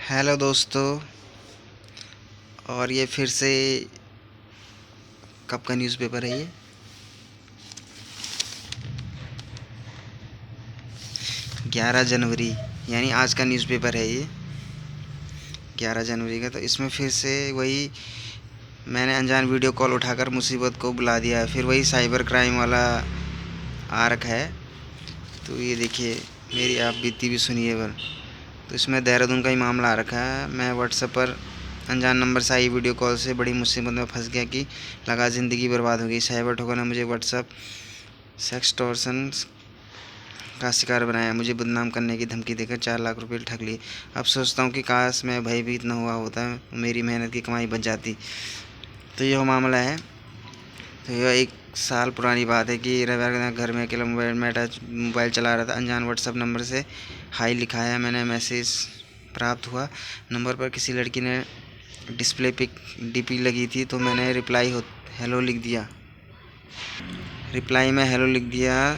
Hello दोस्तों। और ये फिर से कब का न्यूज़पेपर है ये? 11 जनवरी, यानी आज का न्यूज़पेपर है ये। 11 जनवरी का। तो इसमें फिर से वही, मैंने अनजान वीडियो कॉल उठाकर मुसीबत को बुला दिया है। फिर वही साइबर क्राइम वाला आ रखा है। तो ये देखिए, मेरी आप बीती भी सुनिए बर। तो इसमें देहरादून का ही मामला आ रखा है। मैं व्हाट्सएप पर अनजान नंबर से आई वीडियो कॉल से बड़ी मुसीबत में फंस गया कि लगा ज़िंदगी बर्बाद हो गई। साइबर ठोकर ने मुझे व्हाट्सएप सेक्सटॉर्शन का शिकार बनाया, मुझे बदनाम करने की धमकी देकर 4 लाख रुपए ठग लिए। अब सोचता हूँ कि काश मैं भयभीत न हुआ होता, मेरी मेहनत की कमाई बच जाती। तो यह मामला है। तो यह 1 साल पुरानी बात है कि रविवार के दिन घर में अकेला मोबाइल चला रहा था। अनजान व्हाट्सएप नंबर से हाई लिखा है। मैंने मैसेज प्राप्त हुआ। नंबर पर किसी लड़की ने डिस्प्ले पिक डीपी लगी थी, तो मैंने हेलो लिख दिया। रिप्लाई में हेलो लिख दिया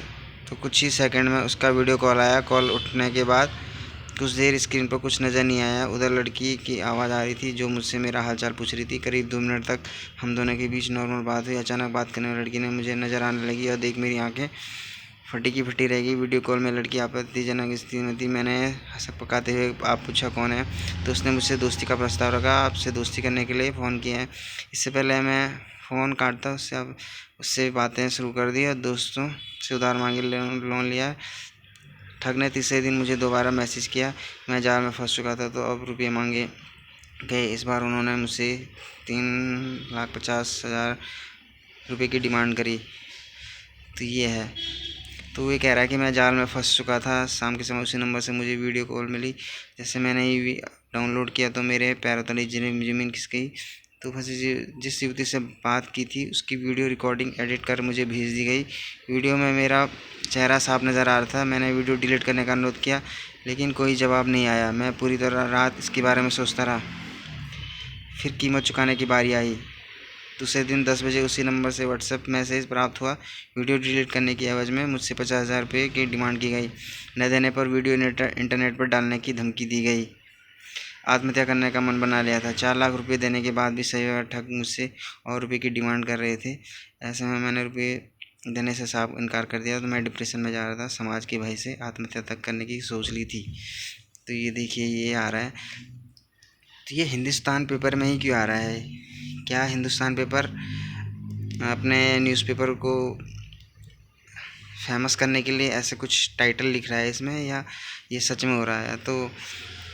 तो कुछ ही सेकंड में उसका वीडियो कॉल आया। कॉल उठने के बाद कुछ देर स्क्रीन पर कुछ नज़र नहीं आया। उधर लड़की की आवाज़ आ रही थी जो मुझसे मेरा हालचाल पूछ रही थी। करीब 2 मिनट तक हम दोनों के बीच नॉर्मल बात हुई। अचानक बात करने वाली लड़की ने मुझे नज़र आने लगी और देख मेरी आंखें फटी की फटी रह गई। वीडियो कॉल में लड़की आपत्तिजनक स्थिति में थी। मैंने हंस पकाते हुए आप पूछा कौन है, तो उसने मुझसे दोस्ती का प्रस्ताव रखा। आपसे दोस्ती करने के लिए फ़ोन किया है। इससे पहले मैं फ़ोन काटता उससे बातें शुरू कर दी और दोस्तों से उधार मांगे लोन लिया। ठग ने तीसरे दिन मुझे दोबारा मैसेज किया। मैं जाल में फंस चुका था, तो अब रुपये मांगे गए। इस बार उन्होंने मुझसे 3,50,000 रुपये की डिमांड करी। तो ये है। तो ये कह रहा है कि मैं जाल में फंस चुका था। शाम के समय उसी नंबर से मुझे वीडियो कॉल मिली। जैसे मैंने ये डाउनलोड किया तो मेरे पैरों तले ज़मीन खिसक गई। तो फंसी जिस युवती से बात की थी उसकी वीडियो रिकॉर्डिंग एडिट कर मुझे भेज दी गई। वीडियो में मेरा चेहरा साफ नज़र आ रहा था। मैंने वीडियो डिलीट करने का अनुरोध किया, लेकिन कोई जवाब नहीं आया। मैं पूरी तरह रात इसके बारे में सोचता रहा। फिर कीमत चुकाने की बारी आई। दूसरे दिन 10 बजे उसी नंबर से व्हाट्सएप मैसेज प्राप्त हुआ। वीडियो डिलीट करने की एवज में मुझसे 50,000 रुपये की डिमांड की गई। न देने पर वीडियो इंटरनेट पर डालने की धमकी दी गई। आत्महत्या करने का मन बना लिया था। 4 लाख रुपये देने के बाद भी सही ठग मुझसे और रुपये की डिमांड कर रहे थे। ऐसे में मैंने रुपये देने से साफ इनकार कर दिया। तो मैं डिप्रेशन में जा रहा था। समाज के भय से आत्महत्या तक करने की सोच ली थी। तो ये देखिए, ये आ रहा है। तो ये हिंदुस्तान पेपर में ही क्यों आ रहा है? क्या हिंदुस्तान पेपर अपने न्यूज़पेपर को फेमस करने के लिए ऐसे कुछ टाइटल लिख रहा है इसमें, या ये सच में हो रहा है? तो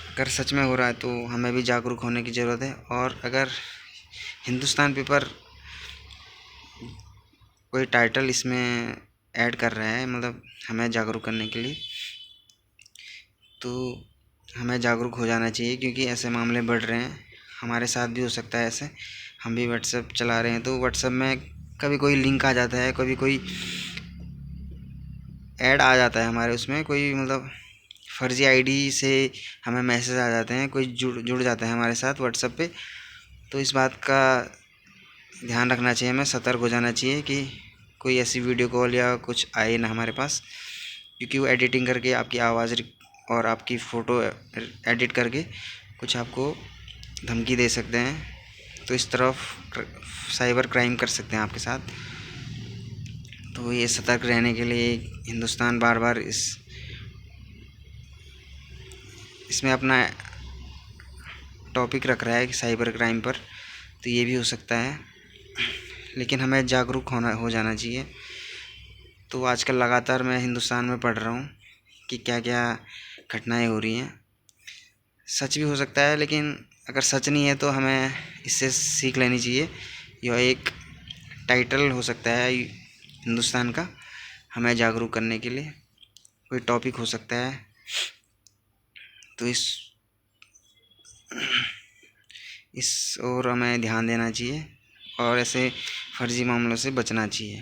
अगर सच में हो रहा है तो हमें भी जागरूक होने की ज़रूरत है। और अगर हिंदुस्तान पेपर कोई टाइटल इसमें ऐड कर रहा है, मतलब हमें जागरूक करने के लिए, तो हमें जागरूक हो जाना चाहिए, क्योंकि ऐसे मामले बढ़ रहे हैं। हमारे साथ भी हो सकता है ऐसे। हम भी व्हाट्सएप चला रहे हैं तो व्हाट्सएप में कभी कोई लिंक आ जाता है, कभी कोई ऐड आ जाता है हमारे उसमें, कोई मतलब फ़र्ज़ी आईडी से हमें मैसेज आ जाते हैं, कोई जुड़ जाता है हमारे साथ व्हाट्सएप पे। तो इस बात का ध्यान रखना चाहिए, हमें सतर्क हो जाना चाहिए कि कोई ऐसी वीडियो कॉल या कुछ आए ना हमारे पास, क्योंकि वो एडिटिंग करके आपकी आवाज़ और आपकी फ़ोटो एडिट करके कुछ आपको धमकी दे सकते हैं। तो इस तरफ साइबर क्राइम कर सकते हैं आपके साथ। तो ये सतर्क रहने के लिए हिंदुस्तान बार बार इसमें अपना टॉपिक रख रहा है कि साइबर क्राइम पर। तो ये भी हो सकता है, लेकिन हमें जागरूक हो जाना चाहिए। तो आजकल लगातार मैं हिंदुस्तान में पढ़ रहा हूँ कि क्या क्या घटनाएं हो रही हैं। सच भी हो सकता है, लेकिन अगर सच नहीं है तो हमें इससे सीख लेनी चाहिए। यह एक टाइटल हो सकता है हिंदुस्तान का, हमें जागरूक करने के लिए कोई टॉपिक हो सकता है। तो इस ओर हमें ध्यान देना चाहिए और ऐसे फर्जी मामलों से बचना चाहिए।